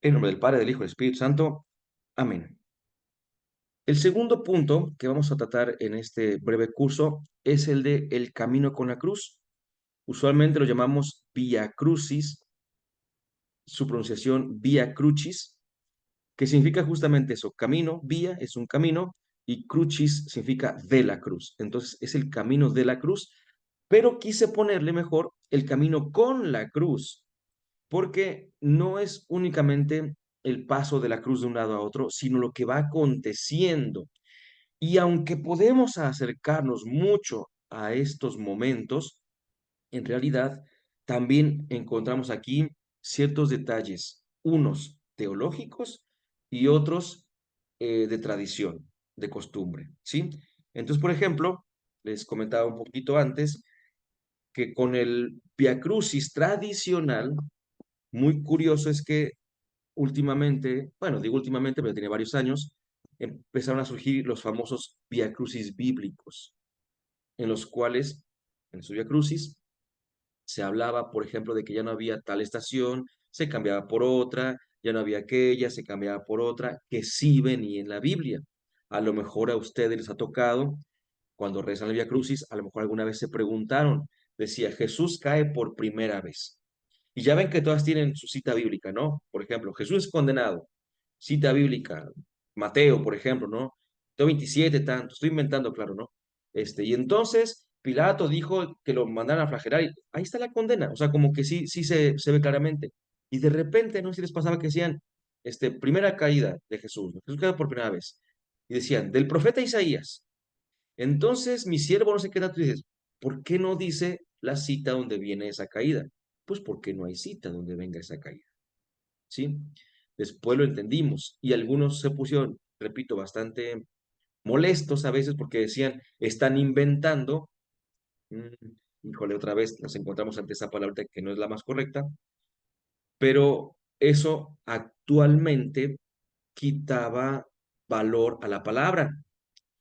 En nombre del Padre, del Hijo y del Espíritu Santo. Amén. El segundo punto que vamos a tratar en este breve curso es el de el camino con la cruz. Usualmente lo llamamos Via Crucis, su pronunciación Via Crucis, que significa justamente eso, camino, vía es un camino y crucis significa de la cruz. Entonces es el camino de la cruz, pero quise ponerle mejor el camino con la cruz, porque no es únicamente el paso de la cruz de un lado a otro, sino lo que va aconteciendo. Y aunque podemos acercarnos mucho a estos momentos, en realidad también encontramos aquí ciertos detalles, unos teológicos y otros de tradición, de costumbre, ¿sí? Entonces, por ejemplo, les comentaba un poquito antes que con el Via Crucis tradicional, muy curioso es que últimamente, bueno, digo últimamente, pero tiene varios años, empezaron a surgir los famosos Via Crucis bíblicos, en los cuales, en su Via Crucis, se hablaba, por ejemplo, de que ya no había tal estación, se cambiaba por otra, ya no había aquella, se cambiaba por otra, que sí venía en la Biblia. A lo mejor a ustedes les ha tocado, cuando rezan el Via Crucis, a lo mejor alguna vez se preguntaron, decía, Jesús cae por primera vez. Y ya ven que todas tienen su cita bíblica, ¿no? Por ejemplo, Jesús es condenado, cita bíblica, Mateo, por ejemplo, ¿no? Mateo 27, tanto, estoy inventando, claro, ¿no? Y entonces Pilato dijo que lo mandaran a flagelar y ahí está la condena, o sea, como que sí, sí se ve claramente. Y de repente, no sé si les pasaba que decían, primera caída de Jesús, ¿no? Jesús cae por primera vez. Y decían, del profeta Isaías. Entonces, mi siervo no sé qué tanto dices, ¿por qué no dice la cita donde viene esa caída? Pues porque no hay cita donde venga esa caída, ¿sí? Después lo entendimos y algunos se pusieron, repito, bastante molestos a veces porque decían, están inventando, híjole, otra vez nos encontramos ante esa palabra que no es la más correcta, pero eso actualmente quitaba valor a la palabra,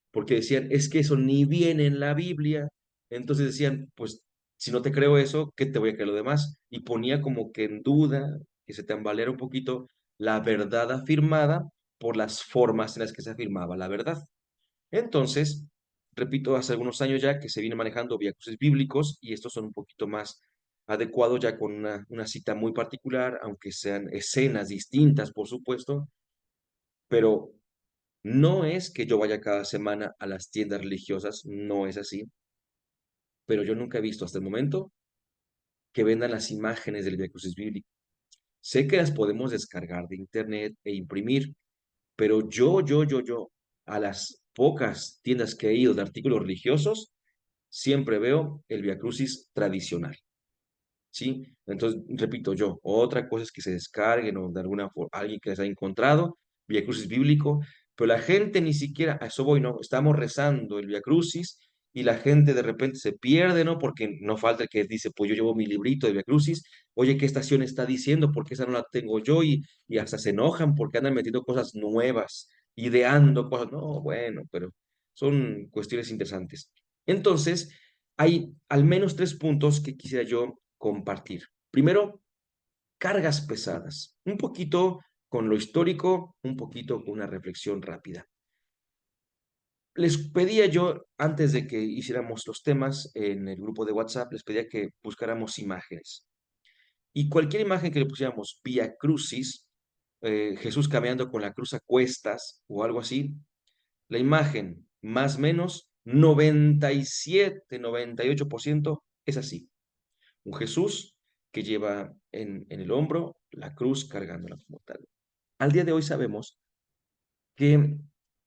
porque decían, es que eso ni viene en la Biblia. Entonces decían, pues si no te creo eso, ¿qué te voy a creer lo demás? Y ponía como que en duda, que se tambaleara un poquito la verdad afirmada por las formas en las que se afirmaba la verdad. Entonces, repito, hace algunos años ya que se viene manejando viajes bíblicos y estos son un poquito más adecuados ya con una cita muy particular, aunque sean escenas distintas, por supuesto, pero no es que yo vaya cada semana a las tiendas religiosas, no es así, pero yo nunca he visto hasta el momento que vendan las imágenes del Vía Crucis bíblico. Sé que las podemos descargar de internet e imprimir, pero yo, a las pocas tiendas que he ido de artículos religiosos, siempre veo el Vía Crucis tradicional, ¿sí? Entonces, repito yo, otra cosa es que se descarguen o de alguna forma alguien que les haya encontrado, Vía Crucis bíblico, pero la gente ni siquiera, a eso voy, ¿no? Estamos rezando el Vía Crucis y la gente de repente se pierde, ¿no? Porque no falta el que dice, pues yo llevo mi librito de Vía Crucis, oye, ¿qué estación está diciendo? Porque esa no la tengo yo y hasta se enojan porque andan metiendo cosas nuevas, ideando cosas, no, bueno, pero son cuestiones interesantes. Entonces, hay al menos tres puntos que quisiera yo compartir. Primero, cargas pesadas. Un poquito con lo histórico, un poquito con una reflexión rápida. Les pedía yo, antes de que hiciéramos los temas en el grupo de WhatsApp, les pedía que buscáramos imágenes. Y cualquier imagen que le pusiéramos vía crucis, Jesús caminando con la cruz a cuestas o algo así, la imagen más o menos 97, 98% es así. Un Jesús que lleva en el hombro la cruz cargándola como tal. Al día de hoy sabemos que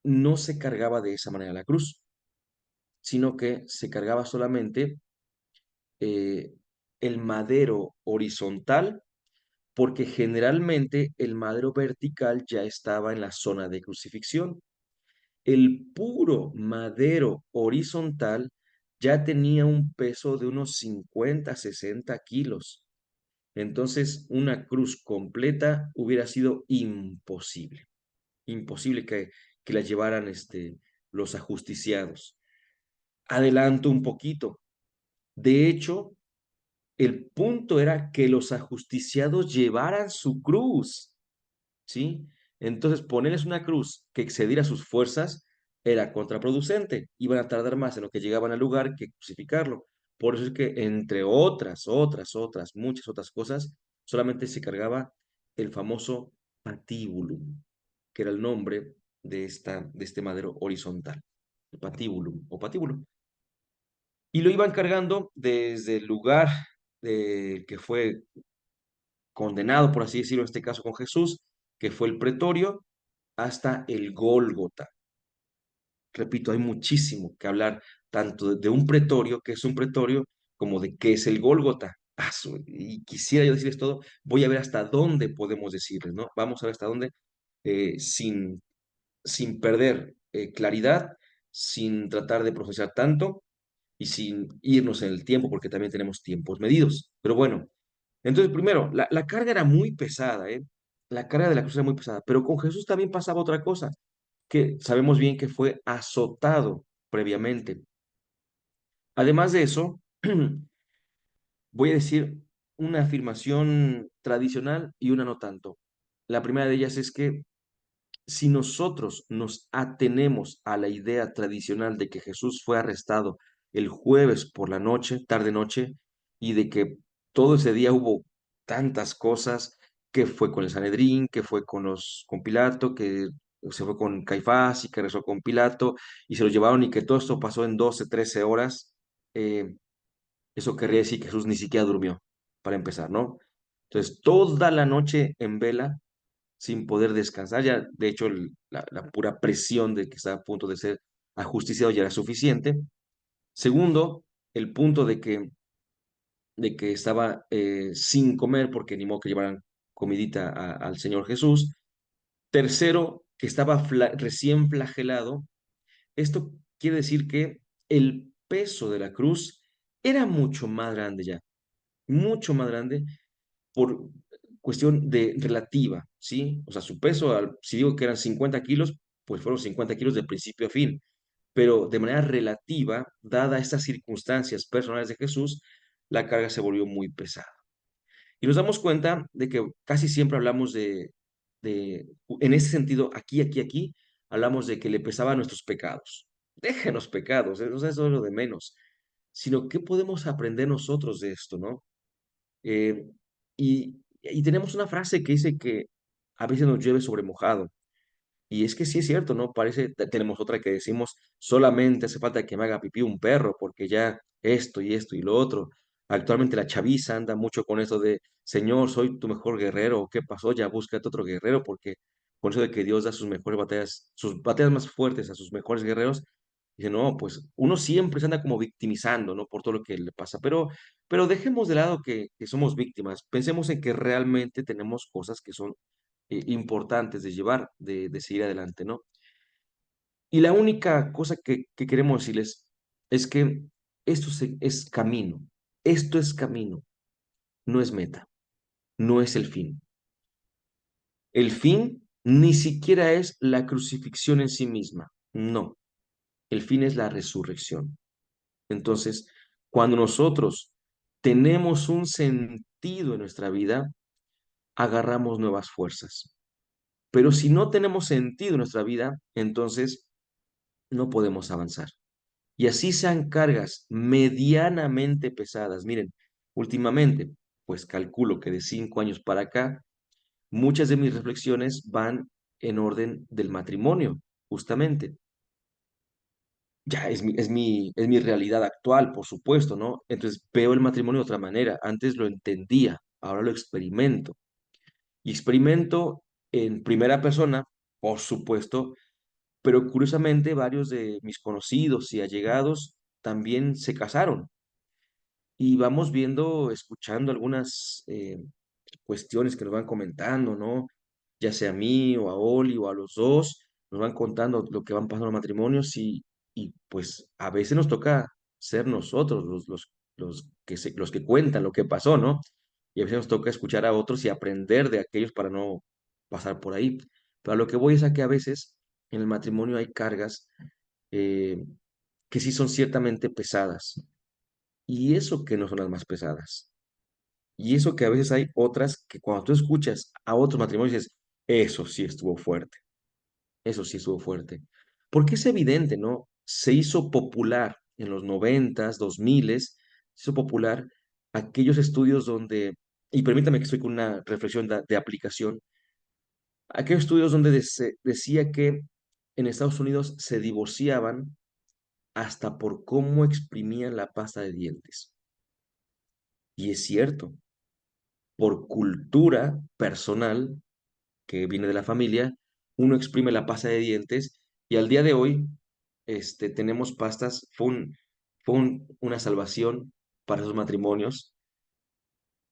no se cargaba de esa manera la cruz, sino que se cargaba solamente eh, el madero horizontal, porque generalmente el madero vertical ya estaba en la zona de crucifixión. El puro madero horizontal ya tenía un peso de unos 50, 60 kilos. Entonces, una cruz completa hubiera sido imposible, imposible que la llevaran los ajusticiados. Adelanto un poquito. De hecho, el punto era que los ajusticiados llevaran su cruz. ¿sí? Entonces, ponerles una cruz que excediera sus fuerzas era contraproducente. Iban a tardar más en lo que llegaban al lugar que crucificarlo. Por eso es que, entre otras, muchas otras cosas, solamente se cargaba el famoso patibulum, que era el nombre de este madero horizontal, el patibulum o patíbulo. Y lo iban cargando desde el lugar que fue condenado, por así decirlo, en este caso con Jesús, que fue el pretorio, hasta el Gólgota. Repito, hay muchísimo que hablar, tanto de un pretorio, que es un pretorio, como de qué es el Gólgota. Y quisiera yo decirles todo, voy a ver hasta dónde podemos decirles, ¿no? Vamos a ver hasta dónde, sin perder claridad, sin tratar de procesar tanto y sin irnos en el tiempo, porque también tenemos tiempos medidos. Pero bueno, entonces primero, la carga era muy pesada, ¿eh? La carga de la cruz era muy pesada, pero con Jesús también pasaba otra cosa, que sabemos bien que fue azotado previamente. Además de eso, voy a decir una afirmación tradicional y una no tanto. La primera de ellas es que si nosotros nos atenemos a la idea tradicional de que Jesús fue arrestado el jueves por la noche, tarde noche, y de que todo ese día hubo tantas cosas, que fue con el Sanedrín, que fue con Pilato, que se fue con Caifás y que rezó con Pilato, y se lo llevaron y que todo esto pasó en 12 13 horas, eh, eso querría decir que Jesús ni siquiera durmió, para empezar, ¿no? Entonces, toda la noche en vela sin poder descansar. Ya, de hecho, la pura presión de que está a punto de ser ajusticiado ya era suficiente. Segundo, el punto de que estaba sin comer porque ni modo que llevaran comidita al Señor Jesús. Tercero, que estaba recién flagelado. Esto quiere decir que el peso de la cruz era mucho más grande ya, mucho más grande por cuestión de relativa, ¿sí? O sea, su peso, si digo que eran 50 kilos, pues fueron 50 kilos de principio a fin, pero de manera relativa, dada estas circunstancias personales de Jesús, la carga se volvió muy pesada. Y nos damos cuenta de que casi siempre hablamos en ese sentido, aquí, hablamos de que le pesaban nuestros pecados. Déjenos pecados, o sea, eso es lo de menos, sino qué podemos aprender nosotros de esto, ¿no? Eh, y tenemos una frase que dice que a veces nos llueve sobre mojado. Y es que sí es cierto, ¿no? Tenemos otra que decimos, solamente hace falta que me haga pipí un perro, porque ya esto y lo otro. Actualmente la chaviza anda mucho con eso de, Señor, soy tu mejor guerrero, ¿qué pasó? Ya búscate otro guerrero, porque con eso de que Dios da sus batallas más fuertes a sus mejores guerreros, dice, no, pues uno siempre se anda como victimizando, ¿no? Por todo lo que le pasa, pero dejemos de lado que somos víctimas, pensemos en que realmente tenemos cosas que son importantes de llevar, de seguir adelante, ¿no? Y la única cosa que queremos decirles es que es camino, esto es camino, no es meta, no es el fin. El fin ni siquiera es la crucifixión en sí misma, no, el fin es la resurrección. Entonces, cuando nosotros tenemos un sentido en nuestra vida, agarramos nuevas fuerzas. Pero si no tenemos sentido en nuestra vida, entonces no podemos avanzar. Y así sean cargas medianamente pesadas. Miren, últimamente, pues calculo que de 5 años para acá, muchas de mis reflexiones van en orden del matrimonio, justamente. Ya es mi realidad actual, por supuesto, ¿no? Entonces veo el matrimonio de otra manera. Antes lo entendía, ahora lo experimento. Y experimento en primera persona, por supuesto, pero curiosamente varios de mis conocidos y allegados también se casaron. Y vamos viendo, escuchando algunas cuestiones que nos van comentando, ¿no? Ya sea a mí o a Oli o a los dos, nos van contando lo que van pasando en los matrimonios y pues a veces nos toca ser nosotros los que cuentan lo que pasó, ¿no? Y a veces nos toca escuchar a otros y aprender de aquellos para no pasar por ahí. Pero a lo que voy es a que a veces en el matrimonio hay cargas eh, que sí son ciertamente pesadas. Y eso que no son las más pesadas. Y eso que a veces hay otras que cuando tú escuchas a otros matrimonios dices, Eso sí estuvo fuerte, eso sí estuvo fuerte. Porque es evidente, ¿no? Se hizo popular en los noventas, dos miles, se hizo popular aquellos estudios donde, y permítame que estoy con una reflexión de aplicación, aquellos estudios donde decía que en Estados Unidos se divorciaban hasta por cómo exprimían la pasta de dientes. Y es cierto, por cultura personal que viene de la familia, uno exprime la pasta de dientes y al día de hoy tenemos pastas, una salvación para esos matrimonios,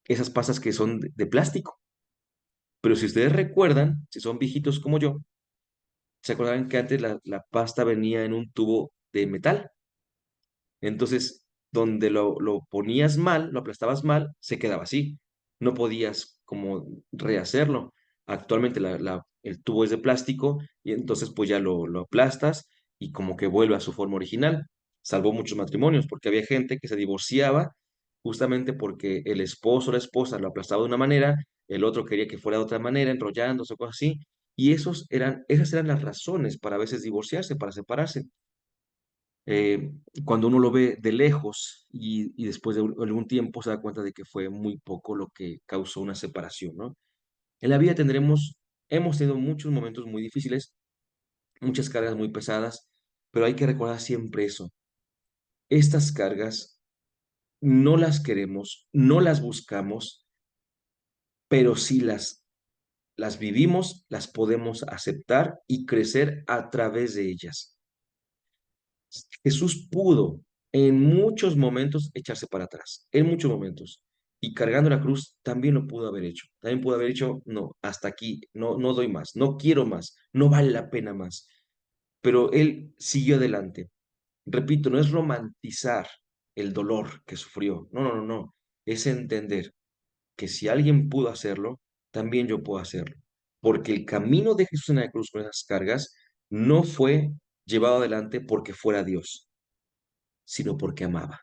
esas pastas que son de plástico. Pero si ustedes recuerdan, si son viejitos como yo, se acordarán que antes la pasta venía en un tubo de metal. Entonces, donde lo ponías mal, lo aplastabas mal, se quedaba así. No podías como rehacerlo. Actualmente el tubo es de plástico y entonces pues ya lo aplastas y como que vuelve a su forma original. Salvó muchos matrimonios porque había gente que se divorciaba justamente porque el esposo o la esposa lo aplastaba de una manera, el otro quería que fuera de otra manera, enrollándose o cosas así. Y esas eran las razones para a veces divorciarse, para separarse eh, cuando uno lo ve de lejos y después de algún tiempo se da cuenta de que fue muy poco lo que causó una separación, ¿no? En la vida hemos tenido muchos momentos muy difíciles, muchas cargas muy pesadas, pero hay que recordar siempre eso. Estas cargas no las queremos, no las buscamos, pero si las vivimos, las podemos aceptar y crecer a través de ellas. Jesús pudo en muchos momentos echarse para atrás, en muchos momentos. Y cargando la cruz también lo pudo haber hecho. También pudo haber dicho, no, hasta aquí, no, no doy más, no quiero más, no vale la pena más. Pero él siguió adelante. Repito, no es romantizar el dolor que sufrió. No, no, no, no. Es entender que si alguien pudo hacerlo, también yo puedo hacerlo. Porque el camino de Jesús en la cruz con esas cargas no fue llevado adelante porque fuera Dios, sino porque amaba.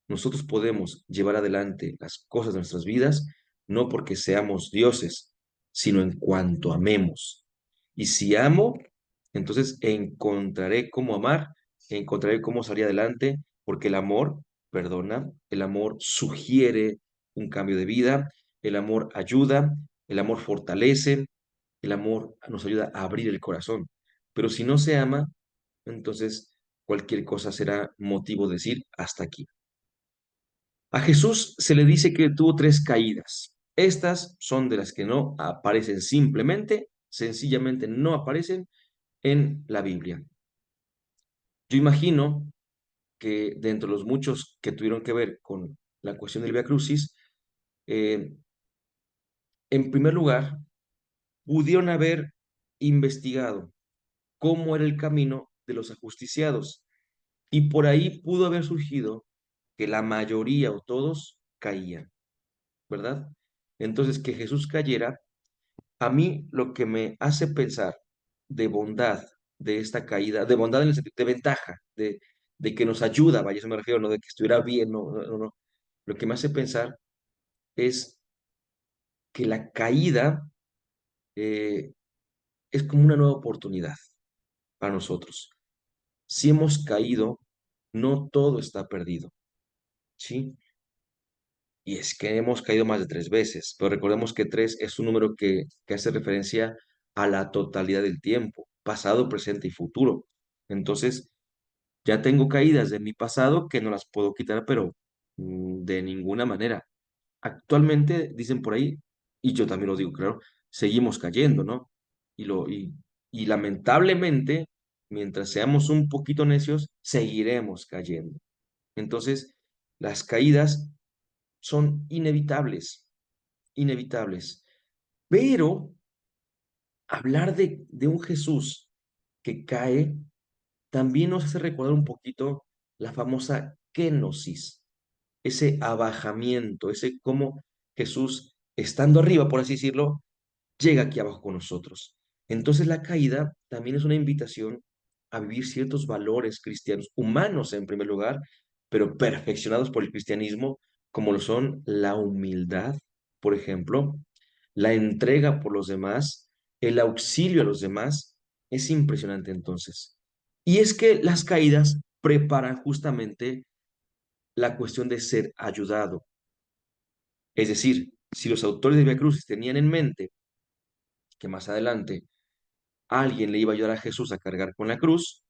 Nosotros podemos llevar adelante las cosas de nuestras vidas no porque seamos dioses, sino en cuanto amemos. Y si amo, entonces encontraré cómo amar, encontraré cómo salir adelante, porque el amor perdona, el amor sugiere un cambio de vida, el amor ayuda, el amor fortalece, el amor nos ayuda a abrir el corazón. Pero si no se ama, entonces cualquier cosa será motivo de decir hasta aquí. A Jesús se le dice que tuvo tres caídas. Estas son de las que no aparecen simplemente, sencillamente no aparecen en la Biblia. Yo imagino que dentro de los muchos que tuvieron que ver con la cuestión del Via Crucis, eh, en primer lugar, pudieron haber investigado cómo era el camino de los ajusticiados y por ahí pudo haber surgido que la mayoría o todos caían, ¿verdad? Entonces, que Jesús cayera, a mí lo que me hace pensar de bondad de esta caída, de bondad en el sentido de ventaja, de que nos ayuda, vaya, eso me refiero, no de que estuviera bien, no, no, no, no. Lo que me hace pensar es que la caída eh, es como una nueva oportunidad para nosotros. Si hemos caído, no todo está perdido, ¿sí? Y es que hemos caído más de tres veces, pero recordemos que tres es un número que hace referencia a la totalidad del tiempo, pasado, presente y futuro. Entonces, ya tengo caídas de mi pasado que no las puedo quitar, pero de ninguna manera. Actualmente, dicen por ahí, y yo también lo digo, claro, seguimos cayendo, ¿no? Y lamentablemente, mientras seamos un poquito necios, seguiremos cayendo. Entonces, las caídas son inevitables, inevitables. Pero hablar de un Jesús que cae también nos hace recordar un poquito la famosa kenosis, ese abajamiento, ese cómo Jesús, estando arriba, por así decirlo, llega aquí abajo con nosotros. Entonces la caída también es una invitación a vivir ciertos valores cristianos, humanos en primer lugar, pero perfeccionados por el cristianismo, como lo son la humildad, por ejemplo, la entrega por los demás, el auxilio a los demás, es impresionante entonces. Y es que las caídas preparan justamente la cuestión de ser ayudado. Es decir, si los autores de Via Crucis tenían en mente que más adelante alguien le iba a ayudar a Jesús a cargar con la cruz,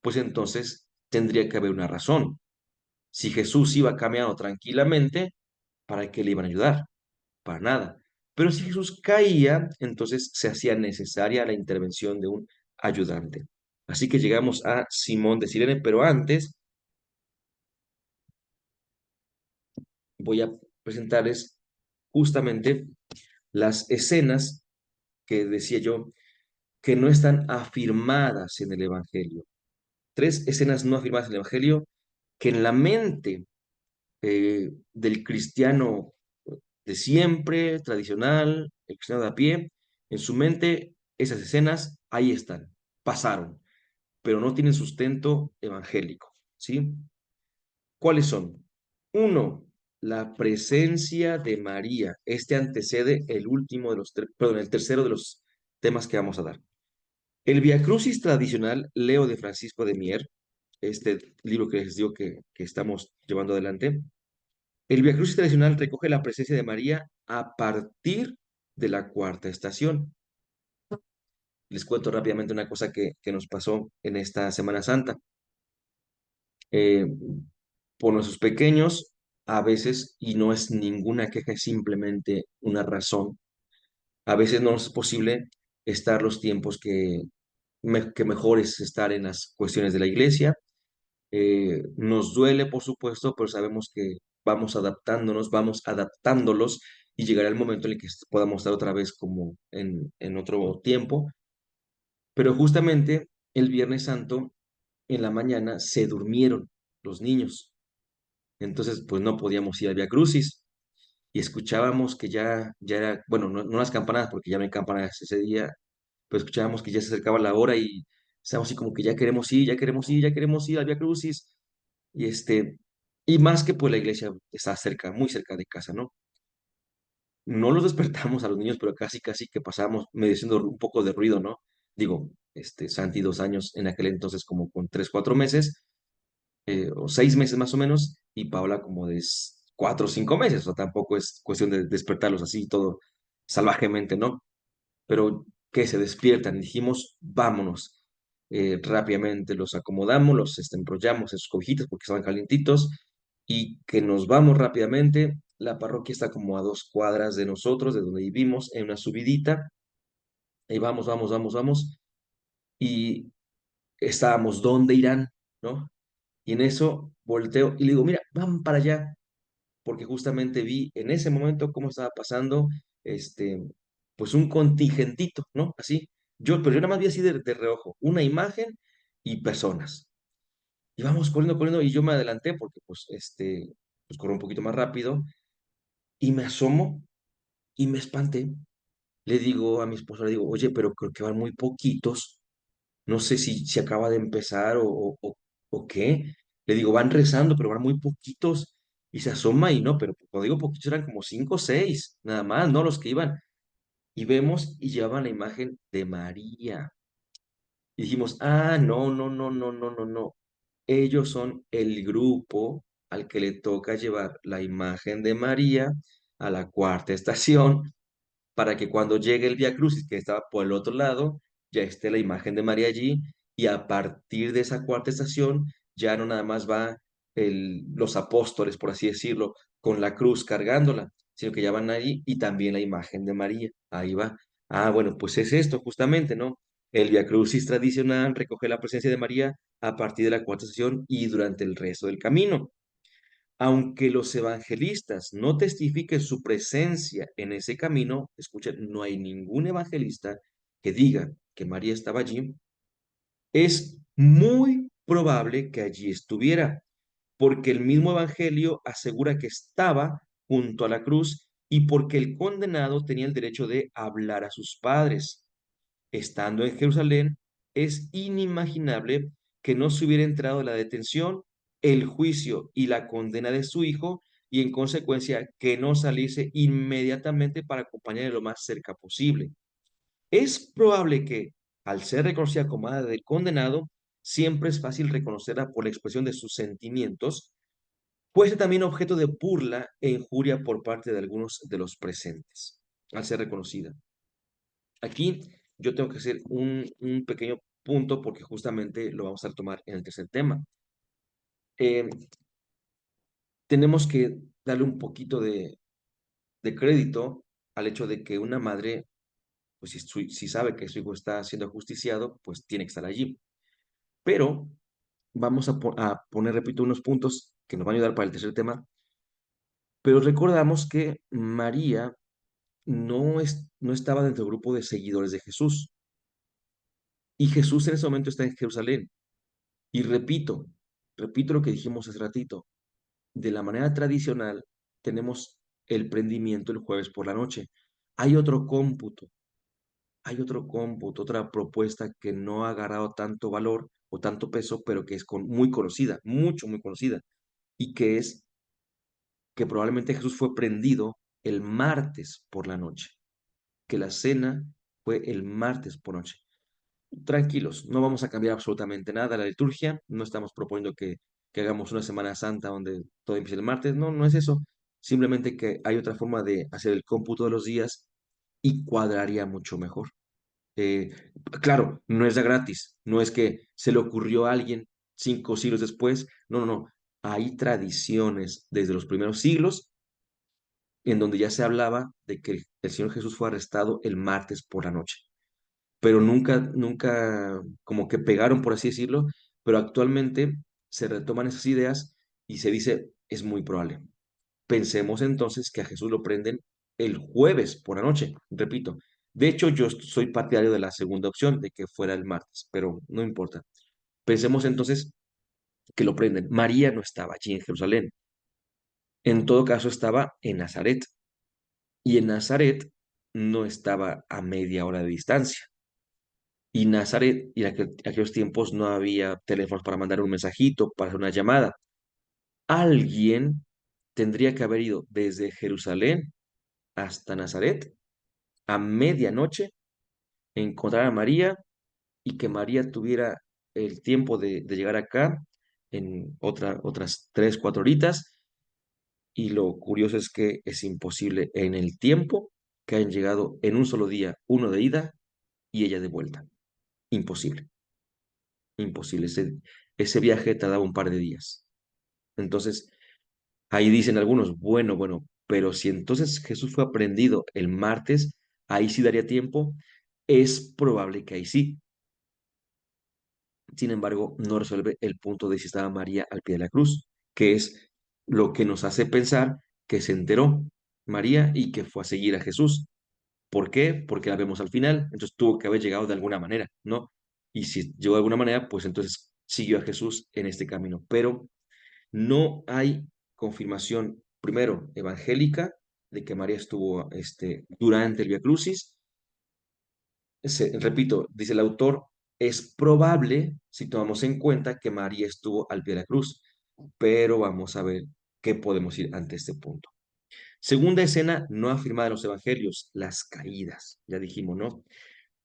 pues entonces tendría que haber una razón. Si Jesús iba caminando tranquilamente, ¿para qué le iban a ayudar? Para nada. Pero si Jesús caía, entonces se hacía necesaria la intervención de un ayudante. Así que llegamos a Simón de Sirene, pero antes voy a presentarles justamente las escenas que decía yo que no están afirmadas en el Evangelio. Tres escenas no afirmadas en el Evangelio que en la mente del cristiano de siempre, tradicional, el cristiano de a pie, en su mente esas escenas ahí están, pasaron, pero no tienen sustento evangélico, ¿sí? ¿Cuáles son? Uno, la presencia de María. Este antecede el último de los, perdón, el tercero de los temas que vamos a dar. El Via Crucis tradicional, Leo de Francisco de Mier, este libro que les digo que estamos llevando adelante, el Via Crucis tradicional recoge la presencia de María a partir de la cuarta estación. Les cuento rápidamente una cosa que nos pasó en esta Semana Santa. Eh, por nuestros pequeños, a veces, y no es ninguna queja, es simplemente una razón, a veces no es posible estar los tiempos que mejor es estar en las cuestiones de la iglesia. Nos duele, por supuesto, pero sabemos que vamos adaptándonos, vamos adaptándolos y llegará el momento en el que podamos estar otra vez como en otro tiempo. Pero justamente el Viernes Santo, en la mañana, se durmieron los niños. Entonces, pues no podíamos ir al Via Crucis y escuchábamos que ya era, bueno, no las campanadas, porque ya no hay campanadas ese día, pero escuchábamos que ya se acercaba la hora y estábamos así como que ya queremos ir, ya queremos ir, ya queremos ir al Via Crucis. Y y más que pues la iglesia está cerca, muy cerca de casa, ¿no? No los despertamos a los niños, pero casi, casi que pasábamos medio haciendo un poco de ruido, ¿no? Digo, Santi 2 años en aquel entonces como con 3, 4 meses, o 6 meses más o menos, y Paola como de 4 o 5 meses, o sea, tampoco es cuestión de despertarlos así todo salvajemente, ¿no? Pero que se despiertan, dijimos, vámonos. Rápidamente los acomodamos, los enrollamos en sus cobijitas porque estaban calientitos y que nos vamos rápidamente. La parroquia está como a 2 cuadras de nosotros, de donde vivimos, en una subidita. Y vamos, vamos, vamos, vamos. Y estábamos, ¿dónde irán? ¿No? Y en eso volteo y le digo, mira, van para allá, porque justamente vi en ese momento cómo estaba pasando, este, pues un contingentito, ¿no? Así. Pero yo nada más vi así de reojo, una imagen y personas. Y vamos corriendo, corriendo, y yo me adelanté porque, pues corro un poquito más rápido, y me asomo y me espanté. Le digo a mi esposa, le digo, oye, pero creo que van muy poquitos. No sé si acaba de empezar o qué. Le digo, van rezando, pero van muy poquitos. Y se asoma y no, pero cuando digo poquitos eran como 5 o 6, nada más, ¿no? Los que iban. Y vemos y llevaban la imagen de María. Y dijimos, ah, no, no, no, no, no, no, no. Ellos son el grupo al que le toca llevar la imagen de María a la cuarta estación para que cuando llegue el Vía Crucis, que estaba por el otro lado, ya esté la imagen de María allí, y a partir de esa cuarta estación ya no nada más va los apóstoles, por así decirlo, con la cruz cargándola, sino que ya van ahí y también la imagen de María, ahí va. Ah, bueno, pues es esto justamente, ¿no? El Via Crucis tradicional recoge la presencia de María a partir de la cuarta estación y durante el resto del camino. Aunque los evangelistas no testifiquen su presencia en ese camino, escuchen, no hay ningún evangelista que diga que María estaba allí, es muy probable que allí estuviera, porque el mismo evangelio asegura que estaba junto a la cruz y porque el condenado tenía el derecho de hablar a sus padres. Estando en Jerusalén, es inimaginable que no se hubiera enterado de la detención, el juicio y la condena de su hijo y en consecuencia que no saliese inmediatamente para acompañarle lo más cerca posible. Es probable que, al ser reconocida como madre del condenado, siempre es fácil reconocerla por la expresión de sus sentimientos, puede ser también objeto de burla e injuria por parte de algunos de los presentes, al ser reconocida. Aquí yo tengo que hacer un pequeño punto porque justamente lo vamos a retomar en el tercer tema. Eh, Tenemos que darle un poquito de crédito al hecho de que una madre, pues si sabe que su hijo está siendo ajusticiado, pues tiene que estar allí. Pero vamos a poner, repito, unos puntos que nos van a ayudar para el tercer tema. Pero recordamos que María no estaba dentro del grupo de seguidores de Jesús. Y Jesús en ese momento está en Jerusalén. Y repito lo que dijimos hace ratito. De la manera tradicional, tenemos el prendimiento el jueves por la noche. Hay otro cómputo, otra propuesta que no ha agarrado tanto valor o tanto peso, pero que es muy conocida, muy conocida, y que es que probablemente Jesús fue prendido el martes por la noche, que la cena fue el martes por noche. Tranquilos, no vamos a cambiar absolutamente nada la liturgia, no estamos proponiendo que hagamos una Semana Santa donde todo empiece el martes, no, no es eso, simplemente que hay otra forma de hacer el cómputo de los días y cuadraría mucho mejor. Eh, claro, no es de gratis, no es que se le ocurrió a alguien 5 siglos después, no, no, no, hay tradiciones desde los primeros siglos en donde ya se hablaba de que el Señor Jesús fue arrestado el martes por la noche, pero nunca como que pegaron, por así decirlo, pero actualmente se retoman esas ideas y se dice, es muy probable. Pensemos entonces que a Jesús lo prenden el jueves por la noche, repito. De hecho, yo soy partidario de la segunda opción, de que fuera el martes, pero no importa. Pensemos entonces que lo prenden. María no estaba allí en Jerusalén. En todo caso, estaba en Nazaret. Y en Nazaret no estaba a media hora de distancia. Y Nazaret, y en aquellos tiempos no había teléfonos para mandar un mensajito, para hacer una llamada. Alguien tendría que haber ido desde Jerusalén hasta Nazaret a medianoche, encontrar a María y que María tuviera el tiempo de llegar acá en otras 3, 4 horitas. Y lo curioso es que es imposible en el tiempo que hayan llegado en un solo día, uno de ida y ella de vuelta. Imposible, imposible. Ese viaje tardaba un par de días. Entonces, ahí dicen algunos, bueno, pero si entonces Jesús fue aprendido el martes, ahí sí daría tiempo. Es probable que ahí sí. Sin embargo, no resuelve el punto de si estaba María al pie de la cruz, que es lo que nos hace pensar que se enteró María y que fue a seguir a Jesús. ¿Por qué? Porque la vemos al final, entonces tuvo que haber llegado de alguna manera, ¿no? Y si llegó de alguna manera, pues entonces siguió a Jesús en este camino. Pero no hay confirmación, primero, evangélica, de que María estuvo durante el Via Crucis. Repito, dice el autor, es probable, si tomamos en cuenta, que María estuvo al pie de la cruz, pero vamos a ver qué podemos ir ante este punto. Segunda escena no afirmada en los evangelios, las caídas, ya dijimos, ¿no?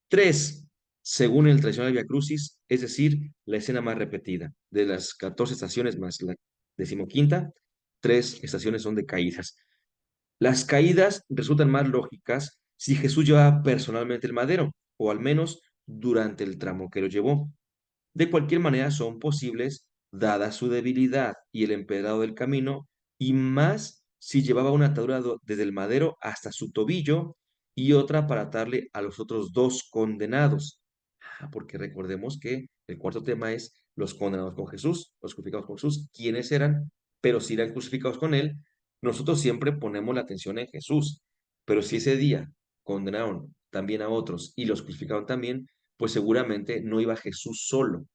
Tres, según el tradicional Via Crucis, es decir, la escena más repetida. De las 14 estaciones más la 15ª, 3 estaciones son de caídas. Las caídas resultan más lógicas si Jesús llevaba personalmente el madero, o al menos durante el tramo que lo llevó. De cualquier manera son posibles, dada su debilidad y el empedrado del camino, y más si llevaba una atadura desde el madero hasta su tobillo y otra para atarle a los otros dos condenados. Porque recordemos que el cuarto tema es los condenados con Jesús, los crucificados con Jesús, quiénes eran, pero si eran crucificados con él, nosotros siempre ponemos la atención en Jesús. Pero si ese día condenaron también a otros y los crucificaron también, pues seguramente no iba Jesús solo,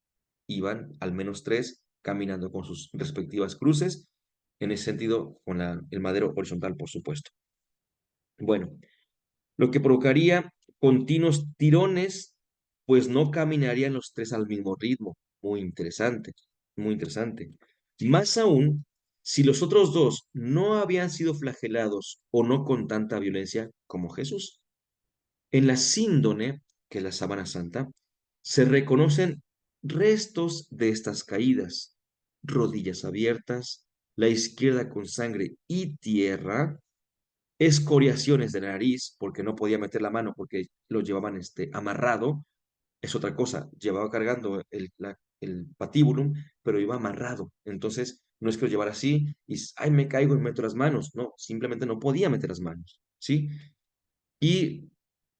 iban al menos tres caminando con sus respectivas cruces, en ese sentido con el madero horizontal, por supuesto. Bueno, lo que provocaría continuos tirones, pues no caminarían los tres al mismo ritmo. Muy interesante, muy interesante. Más aún, Si los otros dos no habían sido flagelados o no con tanta violencia como Jesús. En la síndone, que es la sábana santa, se reconocen restos de estas caídas, rodillas abiertas, la izquierda con sangre y tierra, escoriaciones de la nariz, porque no podía meter la mano porque lo llevaban amarrado, es otra cosa, llevaba cargando el patíbulum, pero iba amarrado, entonces no es que lo llevara así y, ay, me caigo y meto las manos, no, simplemente no podía meter las manos, ¿sí? Y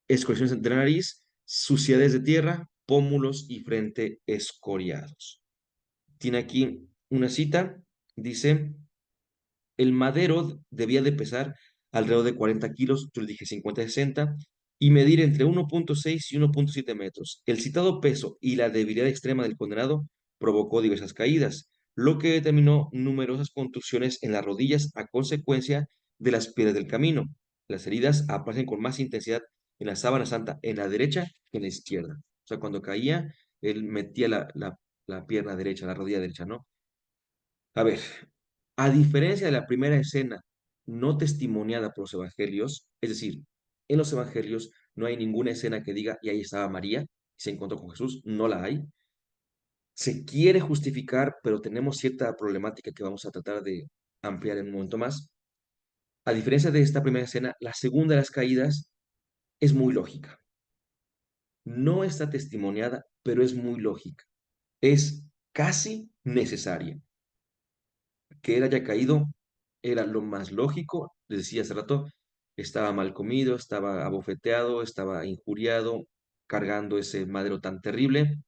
escoriaciones de la nariz, suciedades de tierra, pómulos y frente escoriados. Tiene aquí una cita, dice, el madero debía de pesar alrededor de 40 kilos, yo le dije 50-60, y medir entre 1.6 y 1.7 metros. El citado peso y la debilidad extrema del condenado provocó diversas caídas, lo que determinó numerosas contusiones en las rodillas a consecuencia de las piedras del camino. Las heridas aparecen con más intensidad en la sábana santa, en la derecha que en la izquierda. O sea, cuando caía, él metía la pierna derecha, la rodilla derecha, ¿no? A ver, a diferencia de la primera escena no testimoniada por los evangelios, es decir, en los evangelios no hay ninguna escena que diga, y ahí estaba María, y se encontró con Jesús, no la hay. Se quiere justificar, pero tenemos cierta problemática que vamos a tratar de ampliar en un momento más. A diferencia de esta primera escena, la segunda de las caídas es muy lógica. No está testimoniada, pero es muy lógica. Es casi necesaria. Que él haya caído era lo más lógico. Les decía hace rato, estaba mal comido, estaba abofeteado, estaba injuriado, cargando ese madero tan terrible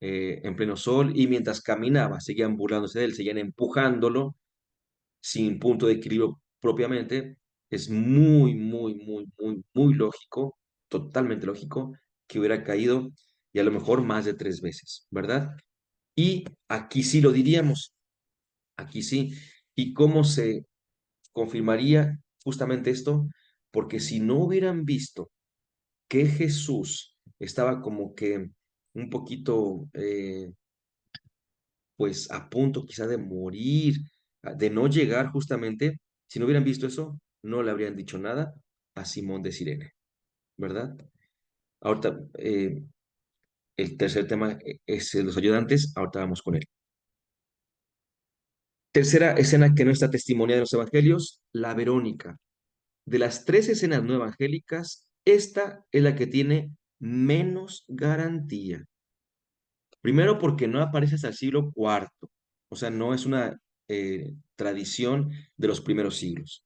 en pleno sol, y mientras caminaba, seguían burlándose de él, seguían empujándolo sin punto de equilibrio propiamente. Es muy, muy, muy, muy, muy lógico, totalmente lógico, que hubiera caído y a lo mejor más de 3 veces, ¿verdad? Y aquí sí lo diríamos, aquí sí. ¿Y cómo se confirmaría justamente esto? Porque si no hubieran visto que Jesús estaba como que un poquito, pues a punto quizá de morir, de no llegar justamente, si no hubieran visto eso, no le habrían dicho nada a Simón de Cirene, ¿verdad? Ahorita, el tercer tema es los ayudantes, ahorita vamos con él. Tercera escena que no está testimoniada en los evangelios, la Verónica. De las 3 escenas no evangélicas, esta es la que tiene menos garantía. Primero porque no aparece hasta el siglo IV, o sea, no es una tradición de los primeros siglos.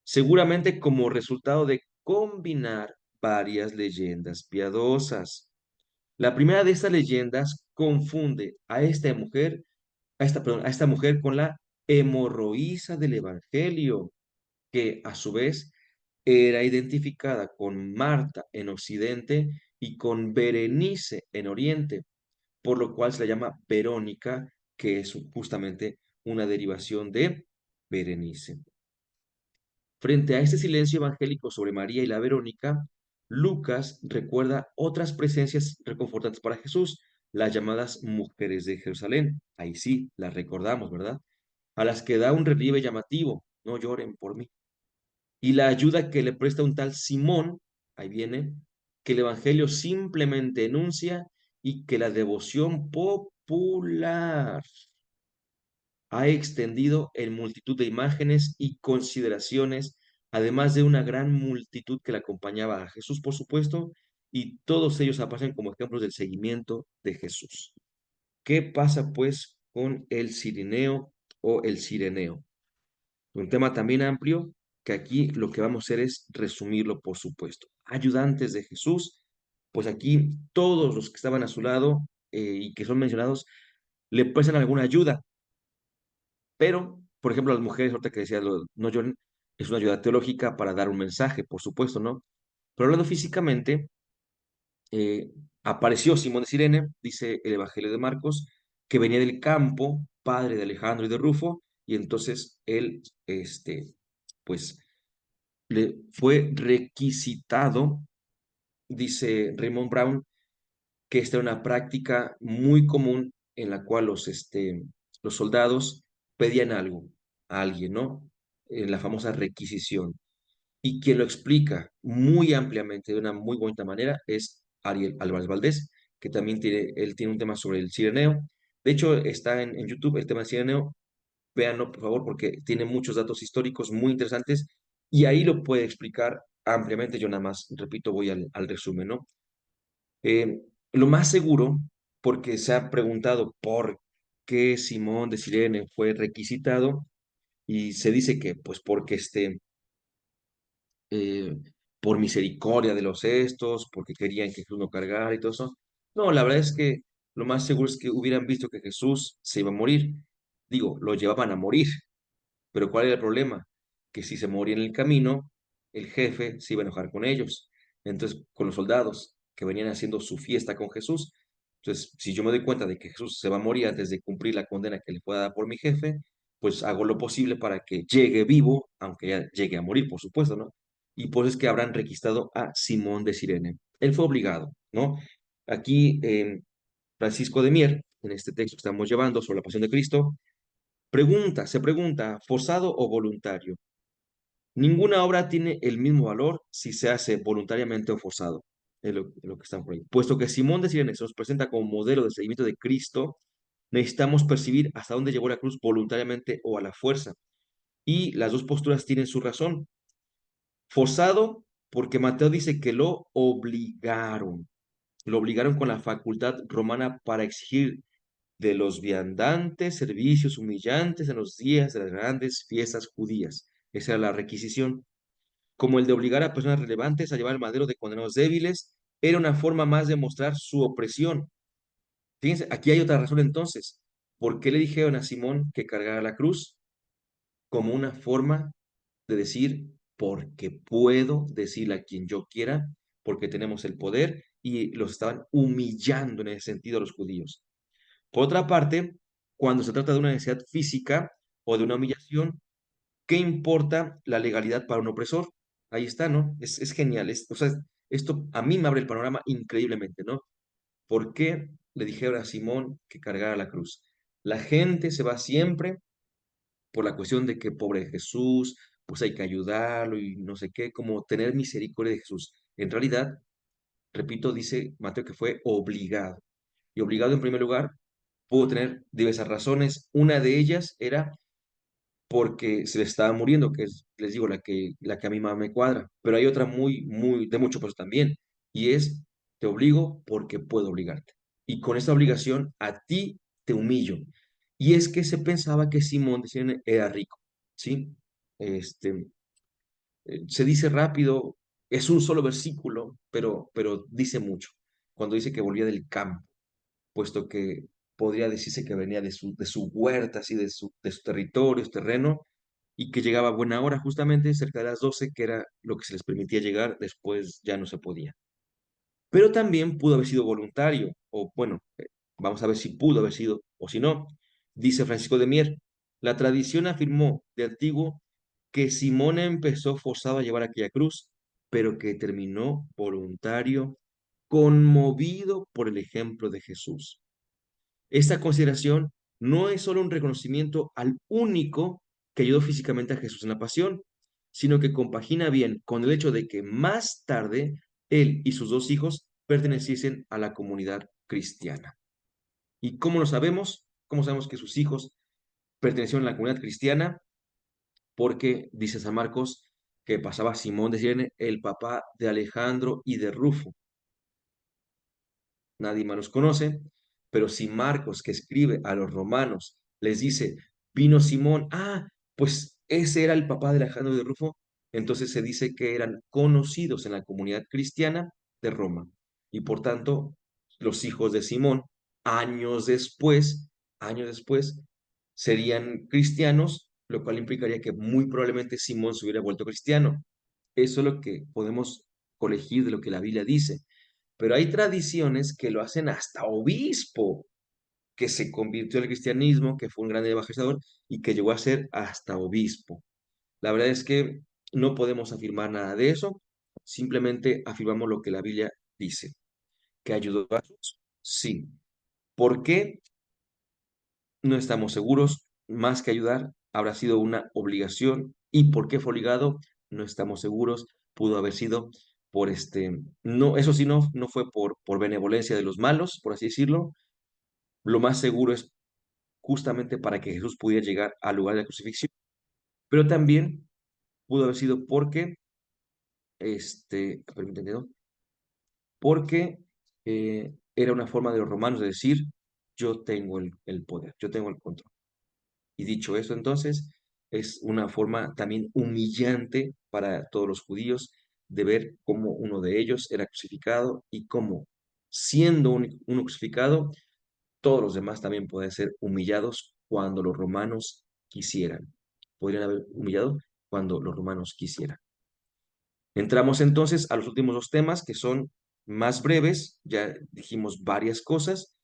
Seguramente como resultado de combinar varias leyendas piadosas. La primera de estas leyendas confunde a esta mujer, perdón, a esta mujer con la hemorroísa del Evangelio, que a su vez era identificada con Marta en Occidente y con Berenice en Oriente, por lo cual se la llama Verónica, que es justamente una derivación de Berenice. Frente a este silencio evangélico sobre María y la Verónica, Lucas recuerda otras presencias reconfortantes para Jesús, las llamadas mujeres de Jerusalén. Ahí sí, las recordamos, ¿verdad? A las que da un relieve llamativo, no lloren por mí. Y la ayuda que le presta un tal Simón, ahí viene, que el Evangelio simplemente enuncia y que la devoción popular ha extendido en multitud de imágenes y consideraciones, además de una gran multitud que le acompañaba a Jesús, por supuesto, y todos ellos aparecen como ejemplos del seguimiento de Jesús. ¿Qué pasa pues con el Cirineo o el Cireneo? Un tema también amplio que aquí lo que vamos a hacer es resumirlo, por supuesto. Ayudantes de Jesús, pues aquí todos los que estaban a su lado y que son mencionados le prestan alguna ayuda, pero, por ejemplo, las mujeres, ahorita que decía, no lloren, es una ayuda teológica para dar un mensaje, por supuesto, ¿no? Pero hablando físicamente, eh, apareció Simón de Cirene, dice el Evangelio de Marcos, que venía del campo, padre de Alejandro y de Rufo, y entonces él, pues, le fue requisitado, dice Raymond Brown, que esta era una práctica muy común en la cual los soldados pedían algo. a alguien, ¿no? En la famosa requisición. Y quien lo explica muy ampliamente, de una muy bonita manera, es Ariel Álvarez Valdés, que también él tiene un tema sobre el cireneo. De hecho, está en YouTube el tema del cireneo. Véanlo, por favor, porque tiene muchos datos históricos muy interesantes y ahí lo puede explicar ampliamente. Yo nada más, repito, voy al resumen, ¿no? Lo más seguro, porque se ha preguntado por qué Simón de Cirene fue requisitado y se dice que, pues, porque eh, por misericordia de los estos, porque querían que Jesús no cargara y todo eso. No, la verdad es que lo más seguro es que hubieran visto que Jesús se iba a morir. Digo, lo llevaban a morir. Pero ¿cuál era el problema? Que si se moría en el camino, el jefe se iba a enojar con ellos. Entonces, con los soldados que venían haciendo su fiesta con Jesús. Entonces, si yo me doy cuenta de que Jesús se va a morir antes de cumplir la condena que le fue dada por mi jefe, pues hago lo posible para que llegue vivo, aunque ya llegue a morir, por supuesto, ¿no? Y por eso es que habrán requistado a Simón de Cirene. Él fue obligado, ¿no? Aquí, Francisco de Mier, en este texto que estamos llevando sobre la pasión de Cristo, se pregunta, ¿forzado o voluntario? Ninguna obra tiene el mismo valor si se hace voluntariamente o forzado. Es lo que están por ahí. Puesto que Simón de Sirene se nos presenta como modelo de seguimiento de Cristo, necesitamos percibir hasta dónde llegó la cruz voluntariamente o a la fuerza. Y las dos posturas tienen su razón. Forzado, porque Mateo dice que lo obligaron. Lo obligaron con la facultad romana para exigir de los viandantes servicios humillantes en los días de las grandes fiestas judías. Esa era la requisición. Como el de obligar a personas relevantes a llevar el madero de condenados débiles, era una forma más de mostrar su opresión. Fíjense, aquí hay otra razón entonces. ¿Por qué le dijeron a Simón que cargara la cruz? Como una forma de decir, porque puedo decirle a quien yo quiera, porque tenemos el poder, y los estaban humillando en ese sentido a los judíos. Por otra parte, cuando se trata de una necesidad física o de una humillación, ¿qué importa la legalidad para un opresor? Ahí está, ¿no? Es genial. O sea, esto a mí me abre el panorama increíblemente, ¿no? ¿Por qué le dijeron a Simón que cargara la cruz? La gente se va siempre por la cuestión de que pobre Jesús, pues hay que ayudarlo y no sé qué, como tener misericordia de Jesús. En realidad, repito, dice Mateo que fue obligado. Y obligado en primer lugar pudo tener diversas razones. Una de ellas era porque se le estaba muriendo, que es, les digo, la que a mí más me cuadra. Pero hay otra de mucho peso también, y es, te obligo porque puedo obligarte. Y con esta obligación a ti te humillo. Y es que se pensaba que Simón de Cirene era rico, ¿sí? Este, se dice rápido, es un solo versículo, pero dice mucho. Cuando dice que volvía del campo, puesto que podría decirse que venía de su huerta, así de su territorio, su terreno, y que llegaba a buena hora, justamente cerca de las 12, que era lo que se les permitía llegar, después ya no se podía. Pero también pudo haber sido voluntario, o bueno, vamos a ver si pudo haber sido, o si no. Dice Francisco de Mier, la tradición afirmó de antiguo que Simón empezó forzado a llevar aquella cruz, pero que terminó voluntario, conmovido por el ejemplo de Jesús. Esta consideración no es solo un reconocimiento al único que ayudó físicamente a Jesús en la pasión, sino que compagina bien con el hecho de que más tarde él y sus dos hijos perteneciesen a la comunidad cristiana. ¿Y cómo lo sabemos? ¿Cómo sabemos que sus hijos pertenecieron a la comunidad cristiana? Porque dice San Marcos que pasaba Simón de Cirene, el papá de Alejandro y de Rufo. Nadie más los conoce, pero si Marcos, que escribe a los romanos, les dice, vino Simón, pues ese era el papá de Alejandro de Rufo, entonces se dice que eran conocidos en la comunidad cristiana de Roma. Y por tanto, los hijos de Simón, años después, años después, serían cristianos, lo cual implicaría que muy probablemente Simón se hubiera vuelto cristiano. Eso es lo que podemos colegir de lo que la Biblia dice. Pero hay tradiciones que lo hacen hasta obispo, que se convirtió al cristianismo, que fue un gran evangelizador y que llegó a ser hasta obispo. La verdad es que no podemos afirmar nada de eso, simplemente afirmamos lo que la Biblia dice. ¿Que ayudó a Jesús? Sí. ¿Por qué? No estamos seguros, más que ayudar, habrá sido una obligación. ¿Y por qué fue obligado? No estamos seguros. Pudo haber sido por no, eso sí, no fue por benevolencia de los malos, por así decirlo. Lo más seguro es justamente para que Jesús pudiera llegar al lugar de la crucifixión, pero también pudo haber sido porque, permíteme, ¿no? Porque era una forma de los romanos de decir, yo tengo el poder, yo tengo el control. Y dicho eso, entonces, es una forma también humillante para todos los judíos de ver cómo uno de ellos era crucificado y cómo, siendo uno crucificado, todos los demás también pueden ser humillados cuando los romanos quisieran. Podrían haber humillado cuando los romanos quisieran. Entramos entonces a los últimos dos temas que son más breves, ya dijimos varias cosas,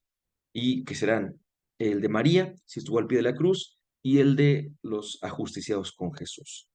y que serán el de María, si estuvo al pie de la cruz, y el de los ajusticiados con Jesús.